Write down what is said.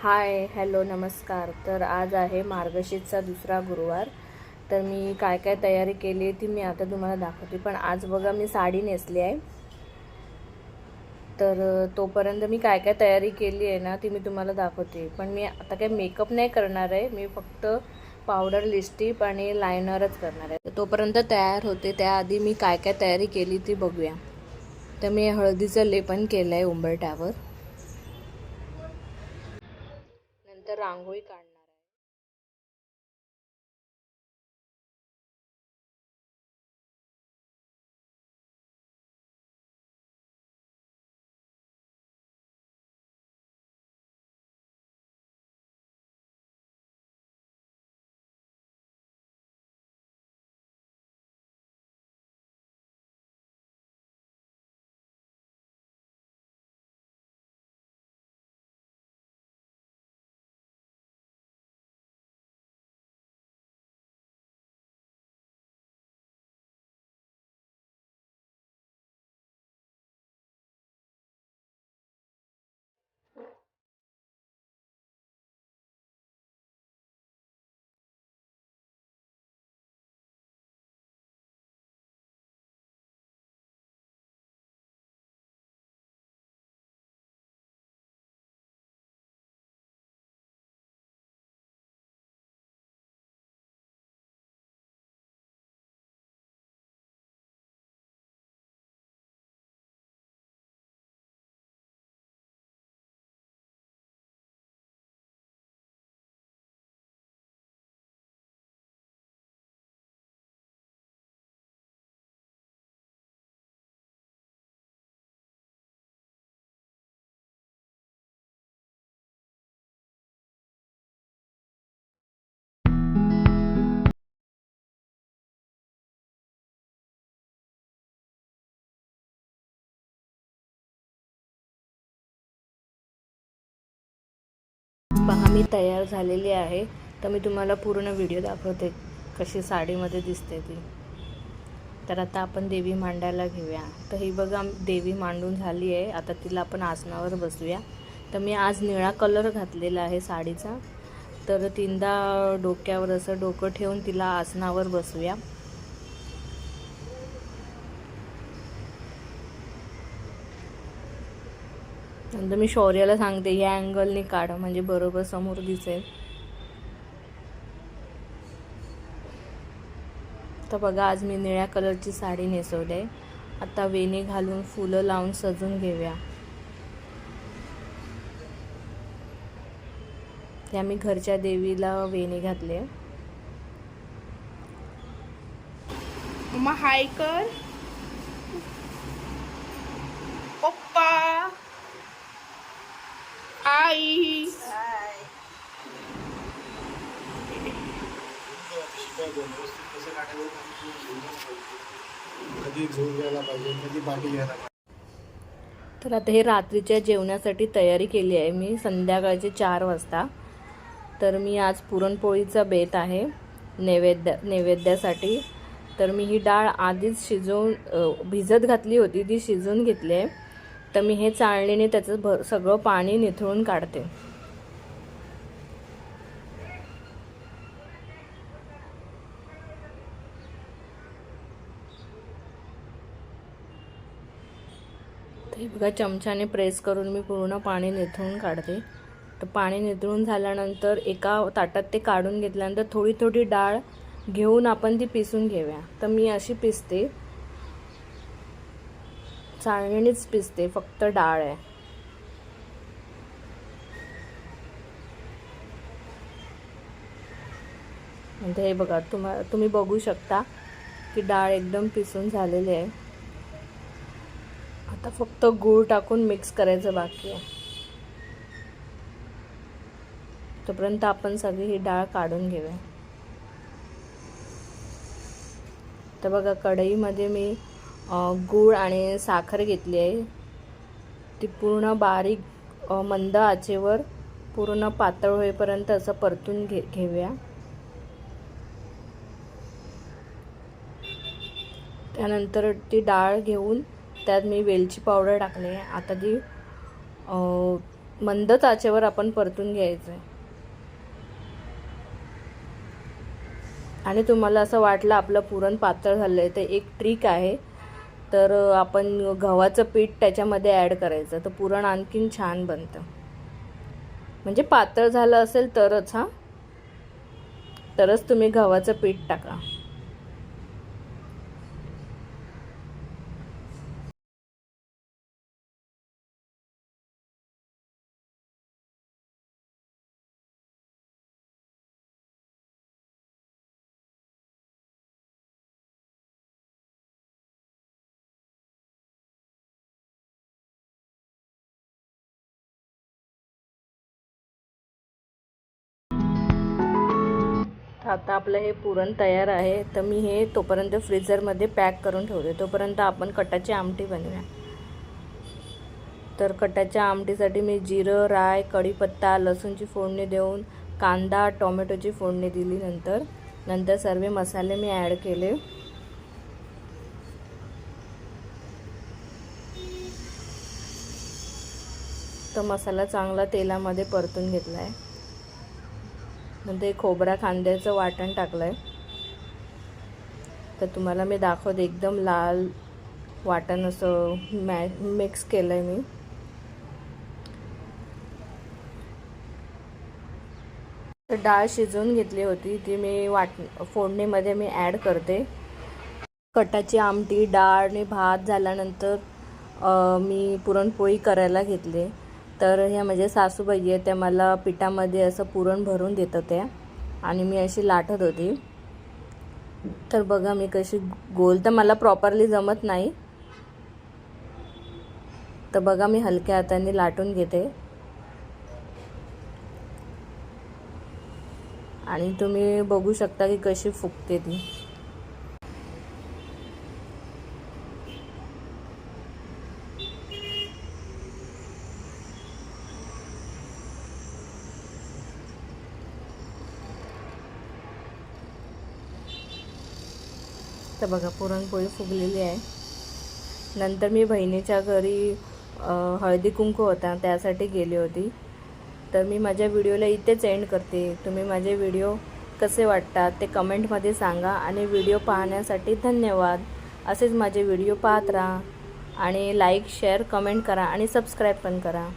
Hi hello नमस्कार. तर आज आहे मार्गशीर्षचा दुसरा गुरुवार. तर मी काय काय तयारी केली आहे ती मी आता तुम्हाला दाखवते. पण आज बघा मी साडी नेसली आहे. तर तोपर्यंत मी काय काय तयारी केली आहे ना ती मी तुम्हाला दाखवते. पण मी आता काय मेकअप नाही करणार आहे. मी फक्त पावडर लिपस्टिक आणि लायनरच करणार आहे. तर तोपर्यंत तयार होते त्याआधी मी काय काय तयारी केली ती बघूया. तर मी हळदीचं लेपन केलं आहे उंबरठ्यावर. नंतर रांगोळी काढणार आहे. पहा मी तयार झालेली आहे. तर मी तुम्हाला पूर्ण व्हिडिओ दाखवते कशी साडीमध्ये दिसते ती. तर आता आपण देवी मांडायला घेऊया. तर ही बघा देवी मांडून झाली आहे. आता तिला आपण आसनावर बसवूया. तर मी आज निळा कलर घातलेला आहे साडीचा. तर तीनदा डोक्यावर असं डोकं ठेवून तिला आसनावर बसवूया. नंतर मी शौर्याला सांगते या अँगलने काढ म्हणजे बरोबर समोर दिसेल. तर बघा आज मी निळ्या कलरची साडी नेसवली आहे. आता वेणी घालून फुलं लावून सजून घेऊया. त्या मी घरच्या देवीला वेणी घातली आहे. मम्मा हाय कर. पप्पा आई कधी झोप घ्यायला पाहिजे, कधी पाठी घ्यायला पाहिजे. तर आता हे रात्रीच्या जेवणासाठी तयारी केली आहे मी संध्याकाळचे 4 वाजता. तर मी आज पुरणपोळीचा बेत आहे नैवेद्यासाठी. तर मी ही डाळ आधीच भिजत घातली होती, ती शिजवून घेतली आहे. तर मी हे चाळणीने त्याचं सगळं पाणी निथळून काढते. ते बघा चमच्याने प्रेस करून मी पूर्ण पाणी निथळून काढते. तर पाणी निथळून झाल्यानंतर एका ताटात ते काढून घेतल्यानंतर थोडी थोडी डाळ घेऊन आपण ती पिसून घेऊया. तर मी अशी पिसते, चाळणीनेच पिसते, फक्त डाळ आहे. म्हणजे हे बघा तुम्ही बघू शकता की डाळ एकदम पिसून झालेली आहे. आता फक्त गूळ टाकून मिक्स करायचं बाकी आहे. तोपर्यंत आपण सगळी ही डाळ काढून घेऊया. तर बघा कढईमध्ये मी गूळ आणि साखर घेतली आहे. ती पूर्ण बारीक मंद आचेवर पूर्ण पातळ होईपर्यंत असं परतून घेऊया. त्यानंतर ती डाळ घेऊन त्यात मी वेलची पावडर टाकली आहे. आता ती मंद आचेवर आपण परतून घ्यायचं आहे. आणि तुम्हाला असं वाटलं आपलं पुरण पातळ झालं आहे तर एक ट्रिक आहे, तर आपण गव्हाचं पीठ त्याच्यामध्ये ॲड करायचं, तर पुरण आणखीन छान बनतं. म्हणजे पातळ झालं असेल तरच तरच तुम्ही गव्हाचं पीठ टाका. आता आपलं हे पुरण तयार आहे, तर मी हे तोपर्यंत फ्रीझरमध्ये पॅक करून ठेवते. तोपर्यंत आपण कटाची आमटी बनवूया. तर कटाच्या आमटीसाठी मी जिरं, राय, कढीपत्ता, लसूणची फोडणी देऊन कांदा, टोमॅटोची फोडणी दिली. नंतर सर्व मसाले मी ॲड केले. तर मसाला चांगला तेलामध्ये परतून घेतला आहे. नंतर खोबरा कांद्याचं वाटण टाकलं आहे. तर तुम्हाला मी दाखवते, एकदम लाल वाटण असं मिक्स केलं आहे मी. तर डाळ शिजवून घेतली होती, ती मी फोडणीमध्ये मी ॲड करते. कटाची आमटी, डाळ आणि भात झाल्यानंतर मी पुरणपोळी करायला घेतले. तर ह्या म्हणजे सासूबाई आहे, त्या मला पिठामध्ये असं पुरण भरून देत होत्या आणि मी अशी लाटत होती. तर बघा मी कशी गोल, तर मला प्रॉपरली जमत नाही, तर बघा मी हलक्या हाताने लाटून घेते. आणि तुम्ही बघू शकता की कशी फुगते ती. तर बघा पुरणपोळी फुगलेली आहे. नंतर मी बहिणीच्या घरी हळदी कुंकू होता, त्यासाठी गेली होती. तर मी माझ्या व्हिडिओला इथेच एंड करते. तुम्ही माझे व्हिडिओ कसे वाटतात ते कमेंटमध्ये सांगा. आणि व्हिडिओ पाहण्यासाठी धन्यवाद. असेच माझे व्हिडिओ पाहत राहा आणि लाईक, शेअर, कमेंट करा आणि सबस्क्राईब पण करा.